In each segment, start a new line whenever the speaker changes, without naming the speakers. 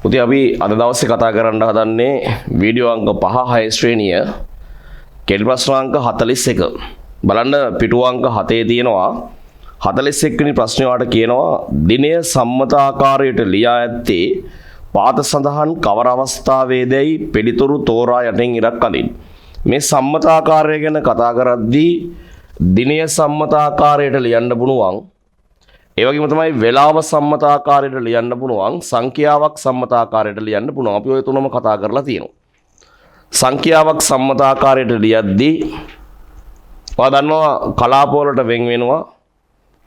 පුතේ අපි අද දවසේ කතා කරන්න හදන්නේ වීඩියෝ අංක 5 6 ශ්‍රේණිය කෙටි ප්‍රශ්න අංක 41. බලන්න පිටුව අංක 7 තියෙනවා 41 වෙනි ප්‍රශ්නේ වාට කියනවා දිනය සම්මත ආකාරයට ලියා ඇත්තේ පාත සඳහන් කවර අවස්ථාවේදයි පිළිතුරු තෝරා යටින් ඉරක් අඳින්න. මේ සම්මත ආකාරය ගැන කතා කරද්දී දිනය සම්මත ආකාරයට ලියන්න පුළුවන්. ඒ වගේම තමයි වේලාව සම්මත ආකාරයට ලියන්න පුළුවන්, සංඛ්‍යාවක් සම්මත ආකාරයට ලියන්න පුළුවන්. අපි ඔය තුනම කතා කරලා තියෙනවා. සංඛ්‍යාවක් සම්මත ආකාරයට ලියද්දී ඔයා දන්නවා කලාප වලට වෙන් වෙනවා.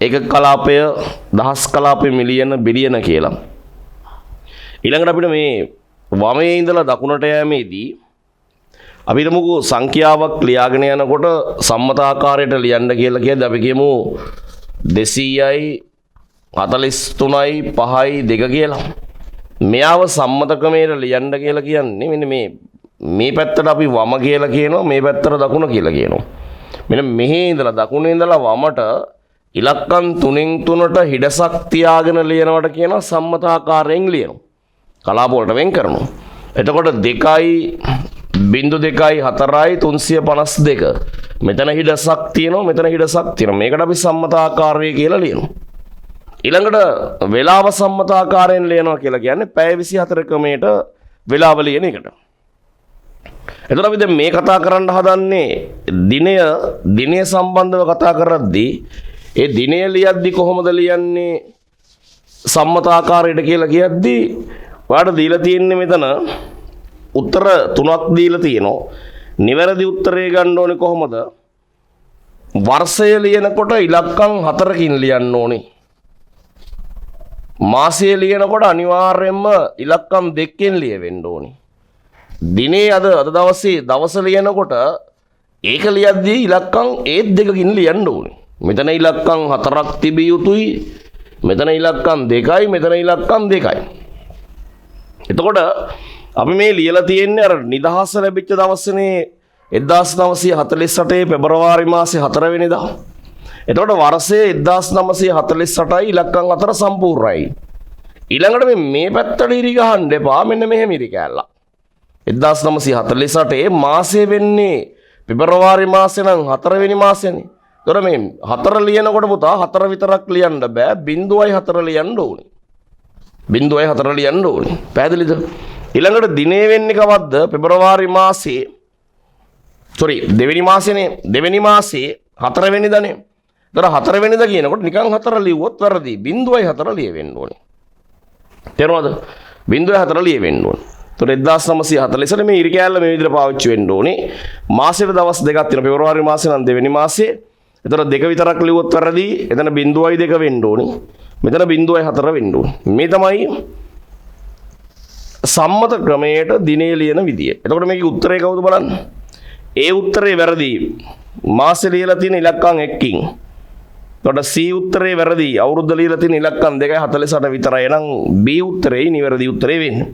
එක කලාපය, දහස් කලාපය, මිලියන, බිලියන කියලා. ඊළඟට අපිට මේ වමේ ඉඳලා දකුණට යෑමේදී අපි හිතමුකෝ සංඛ්‍යාවක් ලියාගෙන යනකොට සම්මත ආකාරයට ලියන්න කියලා කියද්දී අපි කියමු 200යි 43යි 5යි 2 කියලා. මෙයාව සම්මත ක්‍රමයට ලියන්න කියලා කියන්නේ මෙන්න මේ පැත්තට අපි වම කියලා කියනවා, මේ පැත්තට දකුණ කියලා කියනවා. මෙන්න මෙහි ඉඳලා දකුණේ ඉඳලා වමට ඉලක්කම් 3න් 3ට හිඩසක් තියාගෙන ලියනවට කියනවා සම්මත ආකාරයෙන් ලියනවා. කලාප වලට වෙන් කරනවා. එතකොට 2යි 0.2යි 4යි 352. මෙතන හිඩසක් තියෙනවා, මෙතන හිඩසක් තියෙනවා. මේකට අපි සම්මත ආකාරය කියලා ලියනවා. ඊළඟට වේලාව සම්මත ආකාරයෙන් ලියනවා කියලා කියන්නේ පැය 24 ක්‍රමයට වේලාව ලියන එකට. එතකොට අපි දැන් මේ කතා කරන්න හදන්නේ දිනය සම්බන්ධව කතා කරද්දී ඒ දිනය ලියද්දී කොහොමද ලියන්නේ සම්මත ආකාරයට කියලා කියද්දී ඔයාලට දීලා තියෙන්නේ මෙතන උත්තර 3ක් දීලා තියෙනවා. නිවැරදි උත්තරය ගන්න ඕනේ කොහොමද? වර්ෂය ලියනකොට ඉලක්කම් 4කින් ලියන්න ඕනේ. මාසය ලියනකොට අනිවාර්යයෙන්ම ඉලක්කම් 2කින් ලියවෙන්න ඕනේ. දිනේ අද දවසේ දවස ලියනකොට ඒක ලියද්දී ඉලක්කම් ඒත් 2කින් ලියන්න ඕනේ. මෙතන ඉලක්කම් 4ක් තිබිය යුතුයි. මෙතන ඉලක්කම් 2යි, මෙතන ඉලක්කම් 2යි. එතකොට අපි මේ ලියලා තියෙන්නේ අර නිදහස ලැබිච්ච දවසනේ 1948 පෙබරවාරි මාසේ 4 වෙනිදා. එතකොට වර්ෂයේ 1948යි ඉලක්කම් 4 සම්පූර්ණයි. ඊළඟට මේ පැත්තට ඉරි ගහන්න එපා. මෙන්න මෙහෙම ඉරි කැල්ලා. 1948 මාසේ වෙන්නේ පෙබරවාරි මාසේ නම් 4 වෙනි මාසෙනේ. එතකොට මේ 4 ලියනකොට පුතා 4 විතරක් ලියන්න බෑ. 0.4 ලියන්න ඕනේ. 0.4 ලියන්න ඕනේ. පැහැදිලිද? ඊළඟට දිනේ වෙන්නේ කවද්ද? පෙබරවාරි මාසේ දෙවෙනි මාසේනේ. දෙවෙනි මාසේ 4 වෙනිදානේ. ඒතර 4 වෙනිදා කියනකොට නිකන් 4 ලියුවොත් වැරදි. 0.4 ලියවෙන්න ඕනේ. තේරුණාද? 0.4 ලියවෙන්න ඕනේ. ඒතර 1940 මේ ඉරි කැලල මේ විදිහට පාවිච්චි වෙන්න ඕනේ. මාසෙට දවස් දෙකක් තියෙනවා. පෙබරවාරි මාසේ නම් දෙවෙනි මාසේ. ඒතර 2 විතරක් ලියුවොත් වැරදි. එතන 0.2 වෙන්න ඕනේ. මෙතන 0.4 වෙන්න ඕනේ. මේ තමයි සම්මත ක්‍රමයට දිනේ ලියන විදිය. එතකොට මේකේ උත්තරය කවුද බලන්න? ඒ උත්තරේ වැරදි. මාසෙ ලියලා තියෙන ඉලක්කම් 1කින්. එතකොට C උත්තරේ වැරදි. අවුරුද්ද ලියලා තියෙන ඉලක්කම් 2.48 විතරයි. එහෙනම් B උත්තරේ නිවැරදි උත්තරේ වෙන්නේ.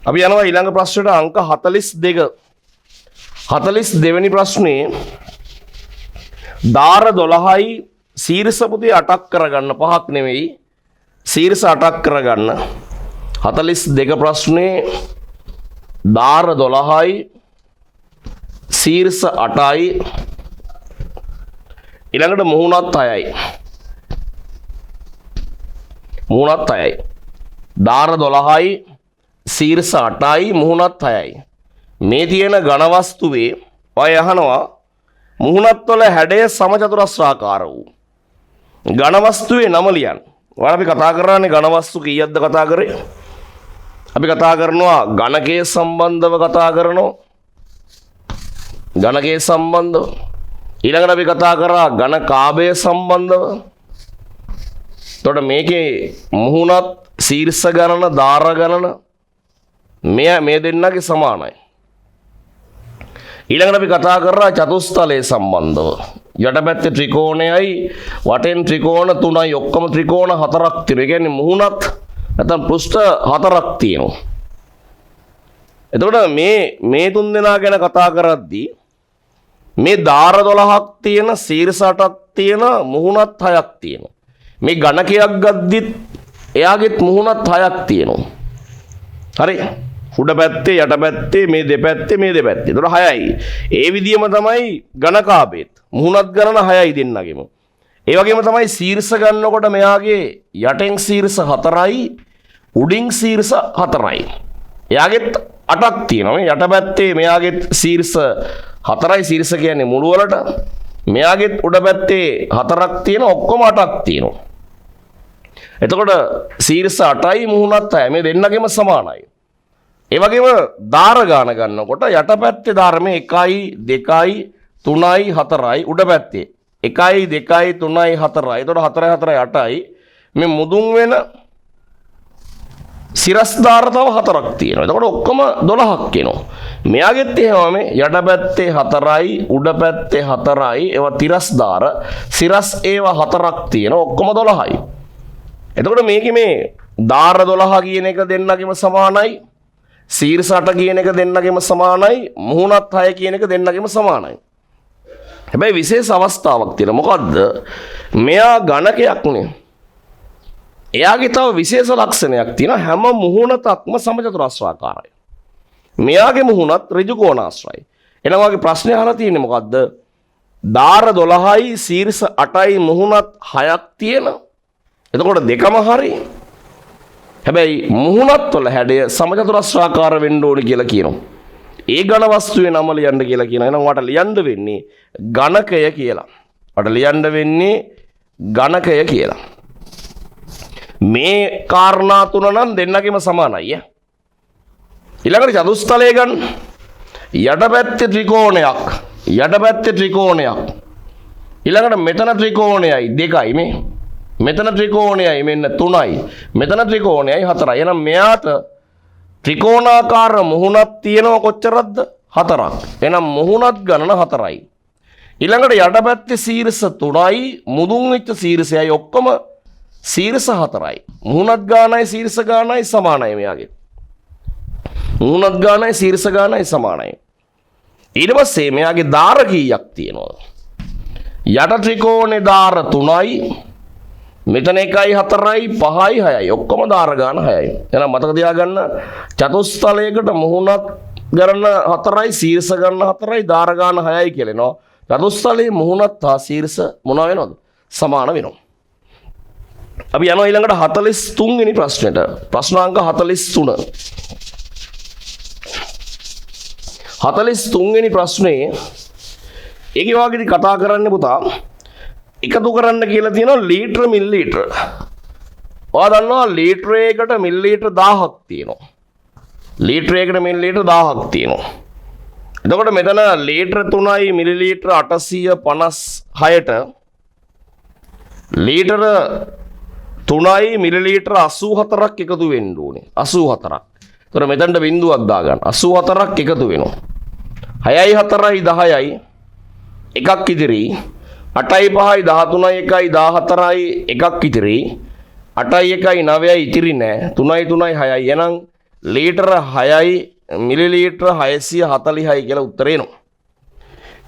අපි යනවා ඊළඟ ප්‍රශ්නෙට අංක 42. 42 වෙනි ප්‍රශ්නේ දාර 12යි සීර්ෂ පුතේ 8ක් කරගන්න. 5ක් නෙවෙයි. සීර්ෂ 8ක් කරගන්න. 42 ප්‍රශ්නේ දාර 12යි සීර්ෂ 8යි ඊළඟට මුහුණත් 6යි. මුහුණත් 6යි. දාර 12යි සීර්ෂ 8යි මුහුණත් 6යි. මේ තියෙන ඝන වස්තුවේ ඔය අහනවා මුහුණත් වල හැඩය සමචතුරස්‍රාකාර වූ ඝන වස්තුවේ නම ලියන්න. ඔයාලා අපි කතා කරන්නේ ඝන වස්තු කීයක්ද කතා කරේ? අපි කතා කරනවා ඝනකයේ සම්බන්ධව කතා කරනවා. ඝනකයේ සම්බන්ධව. ඊළඟට අපි කතා කරා ඝන කාභය සම්බන්ධව. එතකොට මේකේ මුහුණත් ශීර්ෂ ගණන දාර ගණන මේ දෙන්නගේ සමානයි. ඊළඟට අපි කතා කරා චතුස්තලයේ සම්බන්ධව. යටපැත්තේ ත්‍රිකෝණයයි වටෙන් ත්‍රිකෝණ 3යි ඔක්කොම ත්‍රිකෝණ 4ක් තියෙනවා. ඒ කියන්නේ මුහුණත් නැත්නම් පෘෂ්ඨ 4ක් තියෙනවා. එතකොට මේ තුන් දෙනා ගැන කතා කරද්දී මේ දාර 12ක් තියෙන, ශීර්ෂ 8ක් තියෙන, මුහුණත් 6ක් තියෙනවා. මේ ඝනකයක් ගද්දිත් එයාගෙත් මුහුණත් 6ක් තියෙනවා. හරි. උඩ පැත්තේ යට පැත්තේ මේ දෙපැත්තේ මේ දෙපැත්තේ. ඒතකොට 6යි. ඒ විදියම තමයි ඝනකාභේද. මුහුණත් ගණන 6යි දෙන්නගෙම. ඒ වගේම තමයි ශීර්ෂ ගන්නකොට මෙයාගේ යටෙන් ශීර්ෂ 4යි උඩින් ශීර්ෂ 4යි. එයාගෙත් 8ක් තියෙනවා. මේ යට පැත්තේ මෙයාගෙත් ශීර්ෂ 4යි ශීර්ෂ කියන්නේ මුළු වලට. මෙයාගෙත් උඩ පැත්තේ 4ක් තියෙනවා ඔක්කොම 8ක් තියෙනවා. එතකොට ශීර්ෂ 8යි මුහුණත් 6යි මේ දෙන්නගෙම සමානයි. ඒ වගේම දාර ගාන ගන්නකොට යට පැත්තේ දාර මේ 1යි 2යි 3යි 4යි උඩ පැත්තේ 1යි 2යි 3යි 4යි. එතකොට 4යි 4යි 8යි මේ මුදුන් වෙන සිරස් දාර තව 4ක් තියෙනවා. එතකොට ඔක්කොම 12ක් එනවා. මෙයාගෙත් එහෙමම මේ යට පැත්තේ 4යි උඩ පැත්තේ 4යි ඒවා තිරස් දාර සිරස් ඒවා 4ක් තියෙනවා ඔක්කොම 12යි. එතකොට මේකේ මේ දාර 12 කියන එක දෙන්නගෙම සමානයි. ශීර්ෂ 8 කියන එක දෙන්නගෙම සමානයි. මුහුණත් 6 කියන එක දෙන්නගෙම සමානයි. හැබැයි විශේෂ අවස්ථාවක් තියෙනවා. මොකද්ද? මෙයා ඝනකයක්නේ. එයාගේ තව විශේෂ ලක්ෂණයක් තියෙනවා. හැම මුහුණතක්ම සමචතුරස්‍රාකාරයි. මෙයාගේ මුහුණත් ඍජු කෝණාශ්‍රයි. එහෙනම් වාගේ ප්‍රශ්නේ අහලා තියෙන්නේ මොකද්ද? දාර 12යි ශීර්ෂ 8යි මුහුණත් 6ක් තියෙනවා. එතකොට දෙකම හරි. හැබැයි මුහුණත් වල හැඩය සමචතුරස්‍රාකාර වෙන්න ඕනේ කියලා කියනවා. ඒ ඝන වස්තුවේ නම ලියන්න කියලා කියනවා. එහෙනම් වට ලියන්න වෙන්නේ ඝනකය කියලා. වට ලියන්න වෙන්නේ ඝනකය කියලා. මේ කාරණා තුන නම් දෙන්නගෙම සමානයි. ඊළඟට චතුස්තලය ගන්න. යට පැත්තේ ත්‍රිකෝණයක්. යට පැත්තේ ත්‍රිකෝණයක්. ඊළඟට මෙතන ත්‍රිකෝණයයි 2යි මේ. මෙතන ත්‍රිකෝණයයි මෙන්න 3යි. මෙතන ත්‍රිකෝණයයි 4යි. එහෙනම් මෙයාට ත්‍රිකෝණාකාර මුහුණක් තියෙනව කොච්චරක්ද? 4ක්. එහෙනම් මුහුණත් ගණන 4යි. ඊළඟට යට පැත්තේ ශීර්ෂ 3යි මුදුන් වෙච්ච ශීර්ෂයයි ඔක්කොම ශීර්ෂ 4යි. මුහුණත් ගානයි ශීර්ෂ ගානයි සමානයි මෙයාගේ. මුහුණත් ගානයි ශීර්ෂ ගානයි සමානයි. ඊට පස්සේ මෙයාගේ දාර කීයක් තියෙනවද? යට ත්‍රිකෝණේ දාර 3යි. මෙතන 1යි 4යි 5යි 6යි ඔක්කොම දාර ගාන 6යි. එහෙනම් මතක තියාගන්න චතුස්තලයකට මුහුණත් ගණන 4යි ශීර්ෂ ගණන 4යි දාර ගාන 6යි කියලා එනවා. චතුස්තලයේ මුහුණත් හා ශීර්ෂ මොනවා වෙනවද? සමාන වෙනවා. අපි යනවා ඊළඟට 43 වෙනි ප්‍රශ්නෙට. ප්‍රශ්නාංක 43. 43 වෙනි ප්‍රශ්නේ ඒකේ වාගේදී කතා කරන්නේ පුතා එකතු කරන්න කියලා තියෙනවා ලීටර මිලිලීටර. ඔයා දන්නවා ලීටරයකට මිලිලීටර 1000ක් තියෙනවා. ලීටරයකට මිලිලීටර 1000ක් තියෙනවා. එතකොට මෙතන ලීටර 3යි මිලිලීටර 856ට ලීටර 3යි මිලිලීටර 84ක් එකතු වෙන්න ඕනේ. 84ක්. එතකොට මෙතනට බිඳුවක් දාගන්න. 84ක් එකතු වෙනවා. 6යි 4යි 10යි එකක් ඉදිරි 8යි 5යි 13යි 1යි 14යි එකක් ඉතිරි 8යි 1යි 9යි ඉතිරි නෑ 3යි 3යි 6යි එහෙනම් ලීටර 6යි මිලිලීටර 640යි කියලා උත්තරේ එනවා.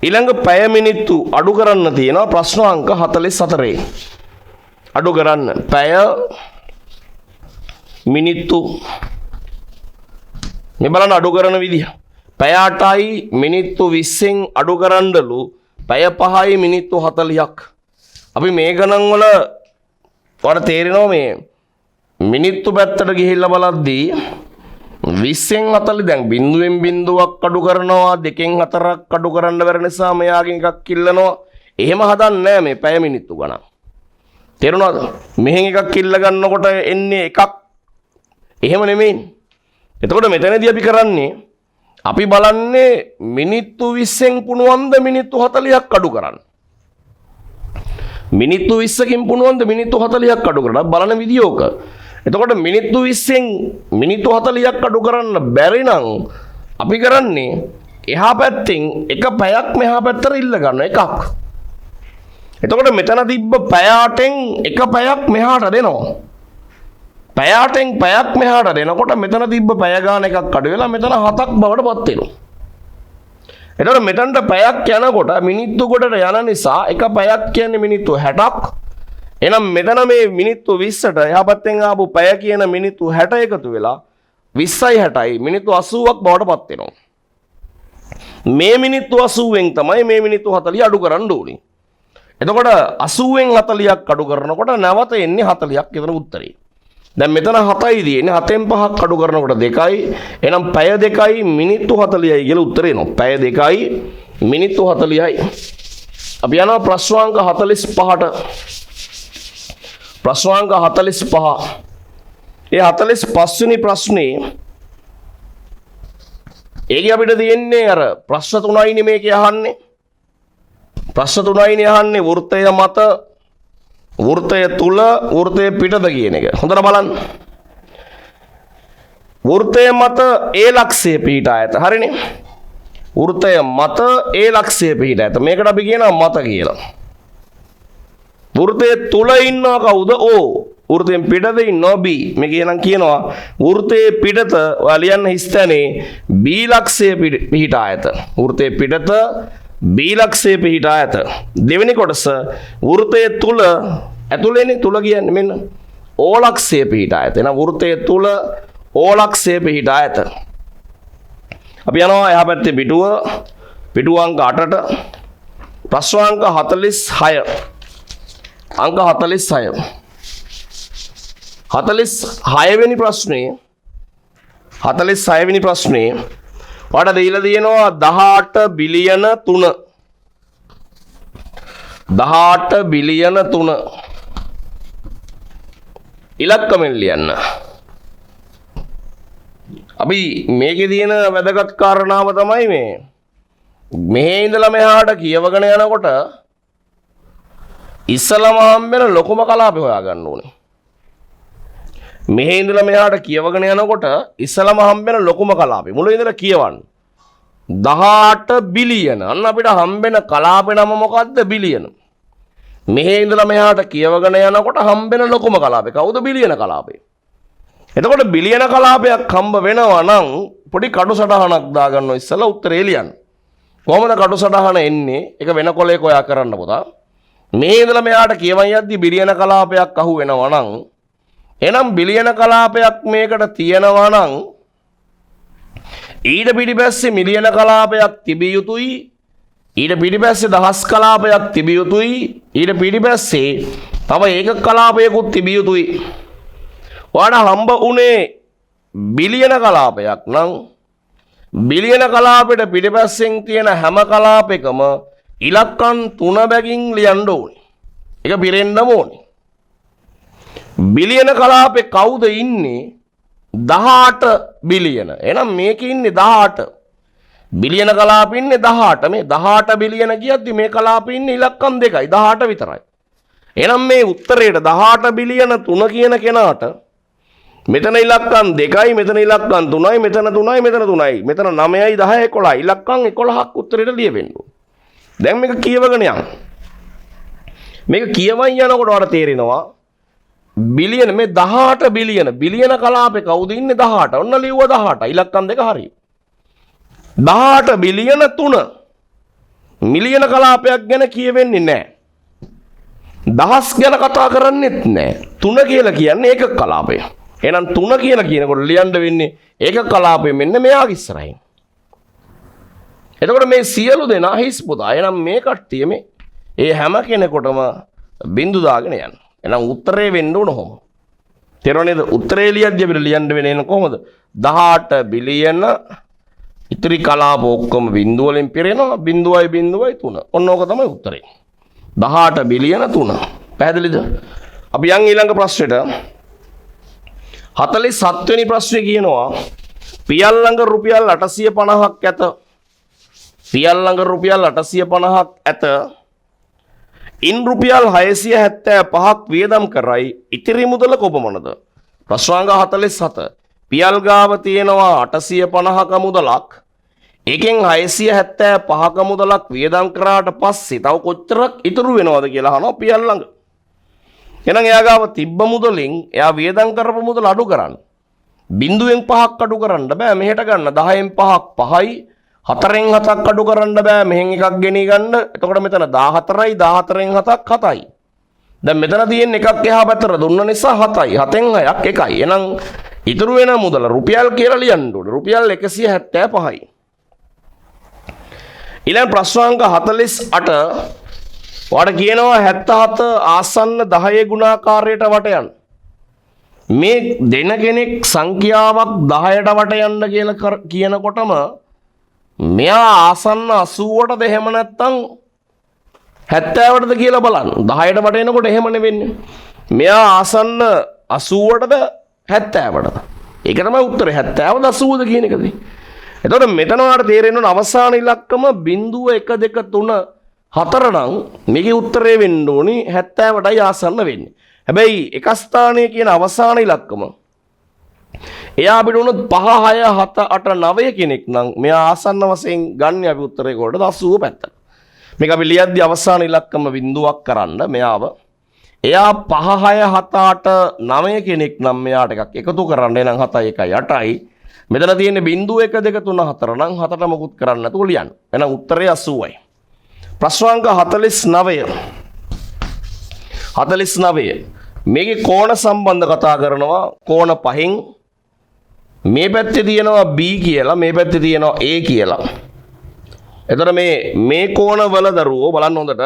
ඊළඟ පැය මිනිත්තු අඩු කරන්න තියෙනවා ප්‍රශ්න අංක 44. අඩු කරන්න පැය මිනිත්තු මේ බලන්න අඩු කරන විදිහ. පැය 8යි මිනිත්තු 20න් අඩු කරන්නලු පැය 5යි මිනිත්තු 40ක්. අපි මේ ගණන් වල ඔයාලට තේරෙනවා මේ මිනිත්තු පැත්තට ගිහිල්ලා බලද්දී 20න් 40 දැන් බිඳුවෙන් බිඳුවක් අඩු කරනවා 2න් 4ක් අඩු කරන්න බැරි නිසා මෙයාගෙන් එකක් ඉල්ලනවා. එහෙම හදන්නේ නැහැ මේ පැය මිනිත්තු ගණන්. තේරුණාද? මෙහෙන් එකක් ඉල්ල ගන්නකොට එන්නේ එකක්. එහෙම නෙමෙයි. එතකොට මෙතනදී අපි කරන්නේ අපි බලන්නේ මිනිත්තු 20න් පුණුවන්ද මිනිත්තු 40ක් අඩු කරන්න. මිනිත්තු 20කින් පුණුවන්ද මිනිත්තු 40ක් අඩු කරන්න බලන විදිය ඕක. එතකොට මිනිත්තු 20න් මිනිත්තු 40ක් අඩු කරන්න බැරි නම් අපි කරන්නේ එහා පැත්තෙන් එක පැයක් මෙහා පැත්තට ඉල්ල ගන්න එකක්. එතකොට මෙතන තිබ්බ පැය 8න් එක පැයක් මෙහාට දෙනවා. පැය 8න් පැයක් මෙහාට දෙනකොට මෙතන තිබ්බ පැය ගාන එකක් අඩු වෙලා මෙතන 7ක් බවට පත් වෙනවා. එතකොට මෙතනට පැයක් යනකොට මිනිත්තු කොටට යන නිසා එක පැයක් කියන්නේ මිනිත්තු 60ක්. එහෙනම් මෙතන මේ මිනිත්තු 20ට එහා පැත්තෙන් ආපු පැය කියන මිනිත්තු 60 එකතු වෙලා 20යි 60යි මිනිත්තු 80ක් බවට පත් වෙනවා. මේ මිනිත්තු 80න් තමයි මේ මිනිත්තු 40 අඩු කරන්න ඕනේ. එතකොට 80න් 40ක් අඩු කරනකොට නැවත එන්නේ 40ක් එතන උත්තරේ. දැන් මෙතන 7යි තියෙන්නේ 7න් 5ක් අඩු කරනකොට 2යි. එහෙනම් පැය 2යි මිනිත්තු 40යි කියලා උත්තරේ එනවා. පැය 2යි මිනිත්තු 40යි. අපි යනවා ප්‍රශ්නාංක 45ට. ප්‍රශ්නාංක 45. ඒ 45 වෙනි ප්‍රශ්නේ ඒකේ අපිට තියෙන්නේ අර ප්‍රශ්න 3යිනේ මේකේ අහන්නේ. ප්‍රශ්න 3යිනේ අහන්නේ වෘත්තය මත වෘත්තය තුල වෘත්තය පිටද කියන එක. හොඳට බලන්න. වෘත්තය මත A ලක්ෂය පිහිටා ඇත. හරිනේ. වෘත්තය මත A ලක්ෂය පිහිටා ඇත. මේකට අපි කියනවා මත කියලා. වෘත්තය තුල ඉන්නවා කවුද? O. වෘත්තයෙන් පිටද ඉන්නවා B. මේක එනම් කියනවා වෘත්තයේ පිටත ඔයා ලියන්න හිස්තැනේ B ලක්ෂය පිහිටා ඇත. වෘත්තයේ පිටත B ලක්ෂය පිහිටා ඇත. දෙවෙනි කොටස වෘත්තය තුල ඇතුළේනේ තුල කියන්නේ මෙන්න O ලක්ෂය පිහිටා ඇත. එහෙනම් වෘත්තය තුල O ලක්ෂය පිහිටා ඇත. අපි යනවා එහා පැත්තේ පිටුව අංක 8ට. ප්‍රශ්න අංක 46. අංක 46. 46 වෙනි ප්‍රශ්නේ 46 වෙනි ප්‍රශ්නේ ඔයාලට දීලා තියෙනවා 18 බිලියන 3 18 බිලියන 3 ඉලක්කමෙන් ලියන්න. අපි මේකේ තියෙන වැදගත් කාරණාව තමයි මෙහි ඉඳලා මෙහාට කියවගෙන යනකොට ඉස්සලම හම්බෙන ලොකුම කලාපය හොයාගන්න ඕනේ. මෙහි ඉඳලා මෙහාට කියවගෙන යනකොට ඉස්සලම හම්බෙන ලොකුම කලාපය මුල ඉඳලා කියවන්න. 18 බිලියන. අන්න අපිට හම්බෙන කලාපේ නම මොකද්ද? බිලියන. මෙහි ඉඳලා මෙහාට කියවගෙන යනකොට හම්බෙන ලොකුම කලාපේ කවුද? බිලියන කලාපේ. එතකොට බිලියන කලාපයක් හම්බ වෙනවා නම් පොඩි කඩු සටහනක් දාගන්න ඉස්සලා උත්තරේ ලියන්න. කොහොමද කඩු සටහන එන්නේ? ඒක වෙන කොලයක ඔයා කරන්න පුතා. මෙහි ඉඳලා මෙහාට කියවන් යද්දි බිලියන කලාපයක් අහු වෙනවා නම් එනම් බිලියන කලාපයක් මේකට තියෙනවා නම් ඊට පිටිපස්සේ මිලියන කලාපයක් තිබිය යුතුයි. ඊට පිටිපස්සේ දහස් කලාපයක් තිබිය යුතුයි. ඊට පිටිපස්සේ තව ඒක කලාපයකුත් තිබිය යුතුයි. ඔයාලට හම්බ උනේ බිලියන කලාපයක් නම් බිලියන කලාපෙට පිටිපස්සෙන් තියෙන හැම කලාපයකම ඉලක්කම් 3 බැගින් ලියන්න ඕනේ. ඒක පිරෙන්නම ඕනේ. බිලියන කලාපේ කවුද ඉන්නේ? 18 බිලියන. එහෙනම් මේකේ ඉන්නේ 18. බිලියන කලාපේ ඉන්නේ 18. මේ 18 බිලියන කියද්දි මේ කලාපේ ඉන්නේ ඉලක්කම් 2යි 18 විතරයි. එහෙනම් මේ උත්තරේට 18 බිලියන 3 කියන කෙනාට මෙතන ඉලක්කම් 2යි මෙතන ඉලක්කම් 3යි මෙතන 3යි මෙතන 3යි මෙතන 9යි 10යි 11යි ඉලක්කම් 11ක් උත්තරේට ලියවෙන්න ඕනේ. දැන් මේක කියවගෙන යන්න. මේක කියවන් යනකොට ඔයාලට තේරෙනවා බිලියන මේ 18 බිලියන කලාපේ කවුද ඉන්නේ? 18. ඔන්න ලිව්ව 18. ඉලක්කම් 2 හරි. 18 බිලියන 3 මිලියන කලාපයක් ගැන කියවෙන්නේ නැහැ. දහස් ගැන කතා කරන්නේත් නැහැ. 3 කියලා කියන්නේ ඒක කලාපය. එහෙනම් 3 කියලා කියනකොට ලියන්න වෙන්නේ ඒක කලාපය මෙන්න මෙයාගේ ඉස්සරහින්. එතකොට මේ සියලු දෙනා හිස් පුතා. එහෙනම් මේ කට්ටිය ඒ හැම කෙනෙකුටම බින්දු දාගෙන යන්න. එහෙනම් උත්තරේ වෙන්න ඕන කොහොම? තේරුණාද? උත්තරේ ලියද්දී අපිට ලියන්න වෙන්නේ කොහොමද? 18 බිලියන ඉතිරි කලාප ඔක්කොම බින්දුව වලින් පිරෙනවා. 0.03. ඔන්න ඕක තමයි උත්තරේ. 18 බිලියන 3. පැහැදිලිද? අපි යන් ඊළඟ ප්‍රශ්නෙට. 47 වෙනි ප්‍රශ්නේ කියනවා පියල් ළඟ රුපියල් 850ක් ඇත. පියල් ළඟ රුපියල් 850ක් ඇත. ඉන් රුපියල් 675ක් වියදම් කරයි. ඉතිරි මුදල කොපමණද? ප්‍රශ්නාංග 47. පියල් ගාව තියෙනවා 850ක මුදලක්. ඒකෙන් 675ක මුදලක් වියදම් කරාට පස්සේ තව කොච්චරක් ඉතුරු වෙනවද කියලා අහනවා පියල් ළඟ. එහෙනම් එයා ගාව තිබ්බ මුදලින් එයා වියදම් කරපු මුදල අඩු කරන්න. 0.5ක් අඩු කරන්න බෑ. මෙහෙට ගන්න 10න් 5ක් 5යි. 4න් 7ක් අඩු කරන්න බෑ. මෙහෙන් එකක් ගෙනී ගන්න. එතකොට මෙතන 14යි 14න් 7ක් 7යි. දැන් මෙතන තියෙන එකක් එහා පැත්තට දුන්න නිසා 7යි. 7න් 6ක් 1යි. එහෙනම් ඉතුරු වෙන මුදල රුපියල් කියලා ලියන්න ඕනේ. රුපියල් 175යි. ඊළඟ ප්‍රශ්න අංක 48 ඔයාලට කියනවා 77 ආසන්න 10 ගුණාකාරයට වට යන්න. මේ දෙන කෙනෙක් සංඛ්‍යාවක් 10ට වට යන්න කියලා කියනකොටම මෙයා ආසන්න 80ටද එහෙම නැත්නම් 70ටද කියලා බලන්න. 10ට වට එනකොට එහෙම නෙවෙන්නේ. මෙයා ආසන්න 80ටද 70ටද? ඒක තමයි උත්තරේ. 70ද 80ද කියන එකදී. එතකොට මෙතන ඔයාලට තේරෙන්න ඕන අවසාන ඉලක්කම 0.1 2 3 4 නම් මේකේ උත්තරේ වෙන්න ඕනි 70ටයි ආසන්න වෙන්නේ. හැබැයි එක ස්ථානයේ කියන අවසාන ඉලක්කම එයා අපිට උනොත් 5 6 7 8 9 කෙනෙක් නම් මෙයා ආසන්න වශයෙන් ගන්න අපි උත්තරේ කොට 80 පැත්තට. මේක අපි ලියද්දි අවසාන ඉලක්කම බිඳුවක් කරන්න මෙයාව එයා 5 6 7 8 9 කෙනෙක් නම් මෙයාට එකක් එකතු කරන්න එනම් 7 1 8යි. මෙතන තියෙන්නේ 0.1 2 3 4 නම් 7ට මොකුත් කරන්න නැතුව ලියන්න. එහෙනම් උත්තරය 80යි. ප්‍රශ්න අංක 49. 49. මේකේ කෝණ සම්බන්ධ කතා කරනවා කෝණ පහෙන්. මේ පැත්තේ තියෙනවා B කියලා, මේ පැත්තේ තියෙනවා A කියලා. එතකොට මේ කෝණ වල දරුවෝ බලන්න හොඳට.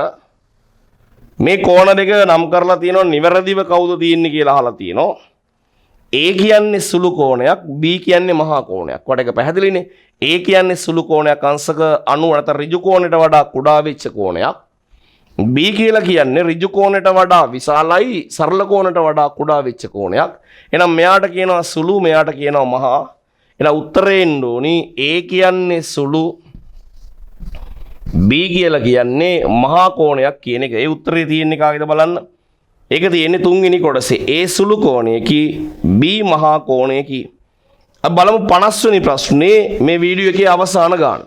මේ කෝණ දෙක නම් කරලා තියෙනවා නිවැරදිව කවුද තියෙන්නේ කියලා අහලා තියෙනවා. A කියන්නේ සුළු කෝණයක්, B කියන්නේ මහා කෝණයක්. කොට එක පැහැදිලිනේ. A කියන්නේ සුළු කෝණයක් අංශක 90 නැත්නම් ඍජු කෝණයට වඩා කුඩා වෙච්ච කෝණයක්. B කියලා කියන්නේ ඍජු කෝණයට වඩා විශාලයි, සරල කෝණයට වඩා කුඩා වෙච්ච කෝණයක්. එහෙනම් මෙයාට කියනවා සුළු, මෙයාට කියනවා මහා. එහෙනම් උත්තරේ එන්න ඕනි A කියන්නේ සුළු, B කියලා කියන්නේ මහා කෝණයක් කියන එක. ඒ උත්තරේ තියෙන්නේ කාගේද බලන්න. ඒක තියෙන්නේ තුන්වෙනි කොටසේ. A සුළු කෝණයකි, B මහා කෝණයකි. අපි බලමු 50 වෙනි ප්‍රශ්නේ මේ වීඩියෝ එකේ අවසාන ගාන.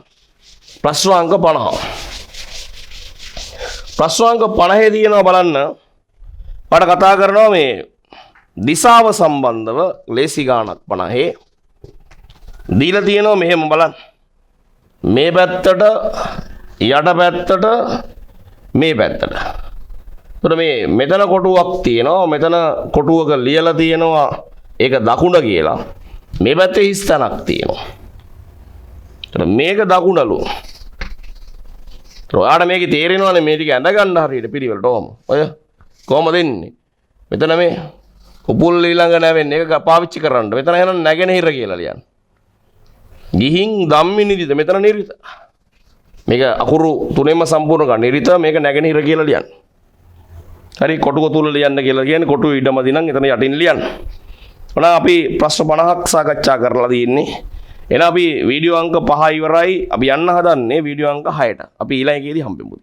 ප්‍රශ්න අංක 50. ප්‍රශ්න අංක 50 තියෙනවා බලන්න. ඔයාලට කතා කරනවා මේ දිශාව සම්බන්ධව ලේසි ගානක් 50. දීලා තියෙනවා මෙහෙම බලන්න. මේ පැත්තට යට පැත්තට මේ පැත්තට. එතකොට මේ මෙතන කොටුවක් තියෙනවා, මෙතන කොටුවක ලියලා තියෙනවා ඒක දකුණ කියලා. මේ පැත්තේ හිස් තැනක් තියෙනවා. එතකොට මේක දකුණලු. ඔයාලට මේකේ තේරෙනවනේ මේ ටික ඇඳ ගන්න හරියට පිළිවෙලට ඕම. ඔය කොහමද දෙන්නේ? මෙතන මේ උපුල් ඊළඟ නැවෙන්නේ ඒක පාවිච්චි කරන්න. මෙතන එහෙනම් නැගෙනහිර කියලා ලියන්න. ගිහින් ධම්මිනිදිද මෙතන නිරිත. මේක අකුරු තුනෙන්ම සම්පූර්ණ ගන්න. නිරිත මේක නැගෙනහිර කියලා ලියන්න. හරි කොටුව තුල ලියන්න කියලා කියන්නේ කොටුව ඉඩමදි නම් එතන යටින් ලියන්න. ඔන්න අපි ප්‍රශ්න 50ක් සාකච්ඡා කරලා තියෙන්නේ. එහෙනම් අපි වීඩියෝ අංක 5 ඉවරයි. අපි යන්න හදන්නේ වීඩියෝ අංක 6ට. අපි ඊළඟ එකේදී හම්බෙමු.